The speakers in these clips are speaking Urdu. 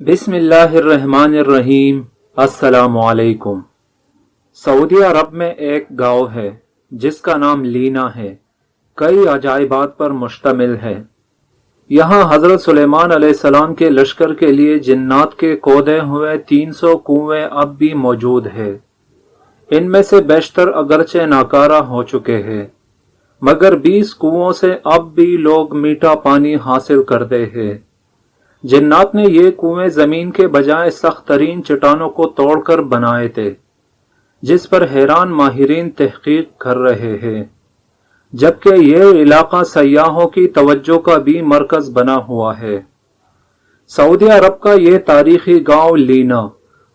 بسم اللہ الرحمن الرحیم۔ السلام علیکم۔ سعودی عرب میں ایک گاؤں ہے جس کا نام لینا ہے، کئی عجائبات پر مشتمل ہے۔ یہاں حضرت سلیمان علیہ السلام کے لشکر کے لیے جنات کے کھودے ہوئے 300 کنویں اب بھی موجود ہے۔ ان میں سے بیشتر اگرچہ ناکارہ ہو چکے ہیں، مگر 20 کنووں سے اب بھی لوگ میٹھا پانی حاصل کرتے ہیں۔ جنات نے یہ کنویں زمین کے بجائے سخت ترین چٹانوں کو توڑ کر بنائے تھے، جس پر حیران ماہرین تحقیق کر رہے ہیں، جبکہ یہ علاقہ سیاحوں کی توجہ کا بھی مرکز بنا ہوا ہے۔ سعودی عرب کا یہ تاریخی گاؤں لینا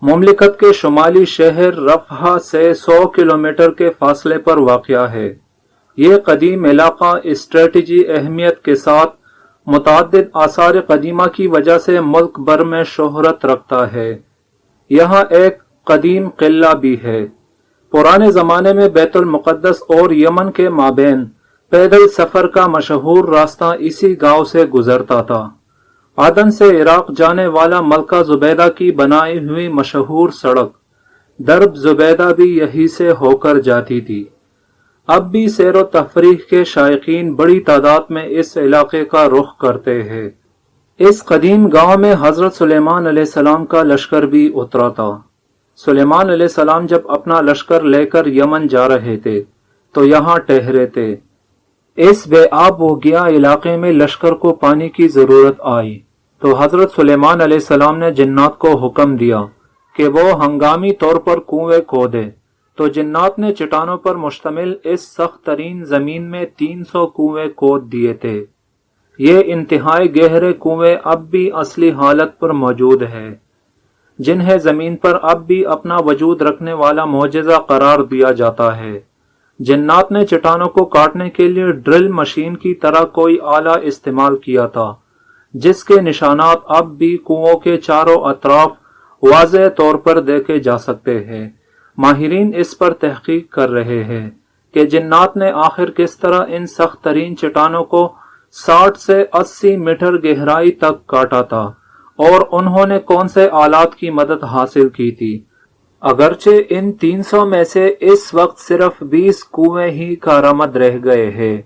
مملکت کے شمالی شہر رفح سے 100 کلومیٹر کے فاصلے پر واقع ہے۔ یہ قدیم علاقہ اسٹریٹجی اہمیت کے ساتھ متعدد آثار قدیمہ کی وجہ سے ملک بھر میں شہرت رکھتا ہے۔ یہاں ایک قدیم قلعہ بھی ہے۔ پرانے زمانے میں بیت المقدس اور یمن کے مابین پیدل سفر کا مشہور راستہ اسی گاؤں سے گزرتا تھا۔ عدن سے عراق جانے والا ملکہ زبیدہ کی بنائی ہوئی مشہور سڑک درب زبیدہ بھی یہی سے ہو کر جاتی تھی۔ اب بھی سیر و تفریح کے شائقین بڑی تعداد میں اس علاقے کا رخ کرتے ہیں۔ اس قدیم گاؤں میں حضرت سلیمان علیہ السلام کا لشکر بھی اترا تھا۔ سلیمان علیہ السلام جب اپنا لشکر لے کر یمن جا رہے تھے تو یہاں ٹھہرے تھے۔ اس بے آب و گیا علاقے میں لشکر کو پانی کی ضرورت آئی تو حضرت سلیمان علیہ السلام نے جنات کو حکم دیا کہ وہ ہنگامی طور پر کنویں کھودے، تو جنات نے چٹانوں پر مشتمل اس سخت ترین زمین میں 300 کنویں کھود دیے تھے۔ یہ انتہائی گہرے کنویں اب بھی اصلی حالت پر موجود ہے، جنہیں زمین پر اب بھی اپنا وجود رکھنے والا معجزہ قرار دیا جاتا ہے۔ جنات نے چٹانوں کو کاٹنے کے لیے ڈرل مشین کی طرح کوئی آلہ استعمال کیا تھا، جس کے نشانات اب بھی کنووں کے چاروں اطراف واضح طور پر دیکھے جا سکتے ہیں۔ ماہرین اس پر تحقیق کر رہے ہیں کہ جنات نے آخر کس طرح ان سخت ترین چٹانوں کو 60 سے 80 میٹر گہرائی تک کاٹا تھا، اور انہوں نے کون سے آلات کی مدد حاصل کی تھی۔ اگرچہ ان 300 میں سے اس وقت صرف 20 کنویں ہی کارآمد رہ گئے ہیں،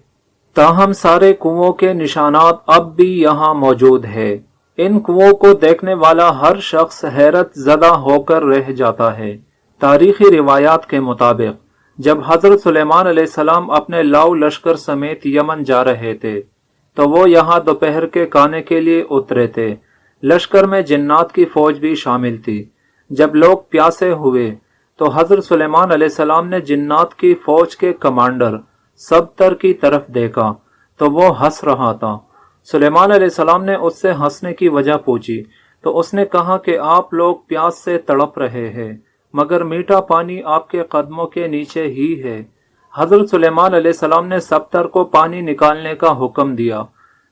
تاہم سارے کنووں کے نشانات اب بھی یہاں موجود ہیں۔ ان کنووں کو دیکھنے والا ہر شخص حیرت زدہ ہو کر رہ جاتا ہے۔ تاریخی روایات کے مطابق جب حضرت سلیمان علیہ السلام اپنے لاؤ لشکر سمیت یمن جا رہے تھے تو وہ یہاں دوپہر کے کھانے کے لیے اترے تھے۔ لشکر میں جنات کی فوج بھی شامل تھی۔ جب لوگ پیاسے ہوئے تو حضرت سلیمان علیہ السلام نے جنات کی فوج کے کمانڈر سبتر کی طرف دیکھا تو وہ ہنس رہا تھا۔ سلیمان علیہ السلام نے اس سے ہنسنے کی وجہ پوچھی تو اس نے کہا کہ آپ لوگ پیاس سے تڑپ رہے ہیں، مگر میٹھا پانی آپ کے قدموں کے نیچے ہی ہے۔ حضرت سلیمان علیہ السلام نے سبتر کو پانی نکالنے کا حکم دیا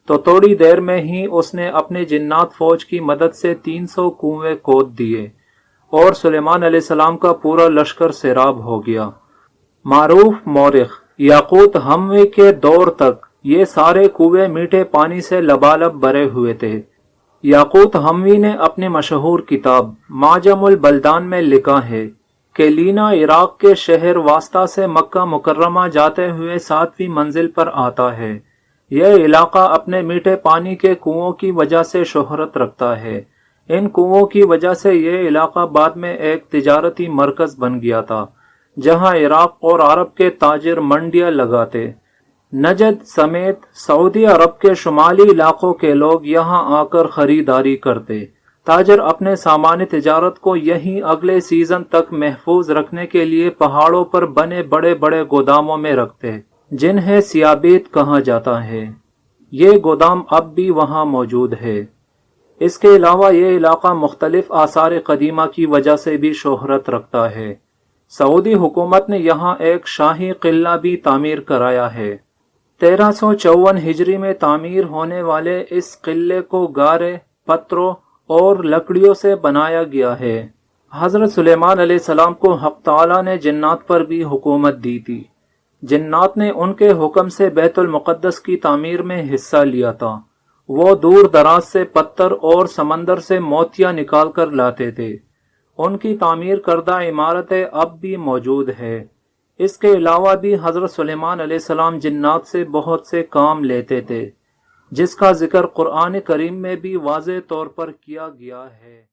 تو تھوڑی دیر میں ہی اس نے اپنے جنات فوج کی مدد سے 300 کنویں کھود دیے، اور سلیمان علیہ السلام کا پورا لشکر سیراب ہو گیا۔ معروف مورخ یاقوت حموی کے دور تک یہ سارے کنویں میٹھے پانی سے لبالب بھرے ہوئے تھے۔ یاقوت حموی نے اپنی مشہور کتاب معجم البلدان میں لکھا ہے کہ لینا عراق کے شہر واسطہ سے مکہ مکرمہ جاتے ہوئے 7ویں منزل پر آتا ہے۔ یہ علاقہ اپنے میٹھے پانی کے کنووں کی وجہ سے شہرت رکھتا ہے۔ ان کنووں کی وجہ سے یہ علاقہ بعد میں ایک تجارتی مرکز بن گیا تھا، جہاں عراق اور عرب کے تاجر منڈیاں لگاتے۔ نجد سمیت سعودی عرب کے شمالی علاقوں کے لوگ یہاں آ کر خریداری کرتے۔ تاجر اپنے سامان تجارت کو یہیں اگلے سیزن تک محفوظ رکھنے کے لیے پہاڑوں پر بنے بڑے بڑے گوداموں میں رکھتے، جنہیں سیابیت کہا جاتا ہے۔ یہ گودام اب بھی وہاں موجود ہے۔ اس کے علاوہ یہ علاقہ مختلف آثار قدیمہ کی وجہ سے بھی شہرت رکھتا ہے۔ سعودی حکومت نے یہاں ایک شاہی قلعہ بھی تعمیر کرایا ہے۔ 1354 ہجری میں تعمیر ہونے والے اس قلعے کو گارے، پتھروں اور لکڑیوں سے بنایا گیا ہے۔ حضرت سلیمان علیہ السلام کو حق تعالیٰ نے جنات پر بھی حکومت دی تھی۔ جنات نے ان کے حکم سے بیت المقدس کی تعمیر میں حصہ لیا تھا۔ وہ دور دراز سے پتھر اور سمندر سے موتیاں نکال کر لاتے تھے۔ ان کی تعمیر کردہ عمارتیں اب بھی موجود ہے۔ اس کے علاوہ بھی حضرت سلیمان علیہ السلام جنات سے بہت سے کام لیتے تھے، جس کا ذکر قرآن کریم میں بھی واضح طور پر کیا گیا ہے۔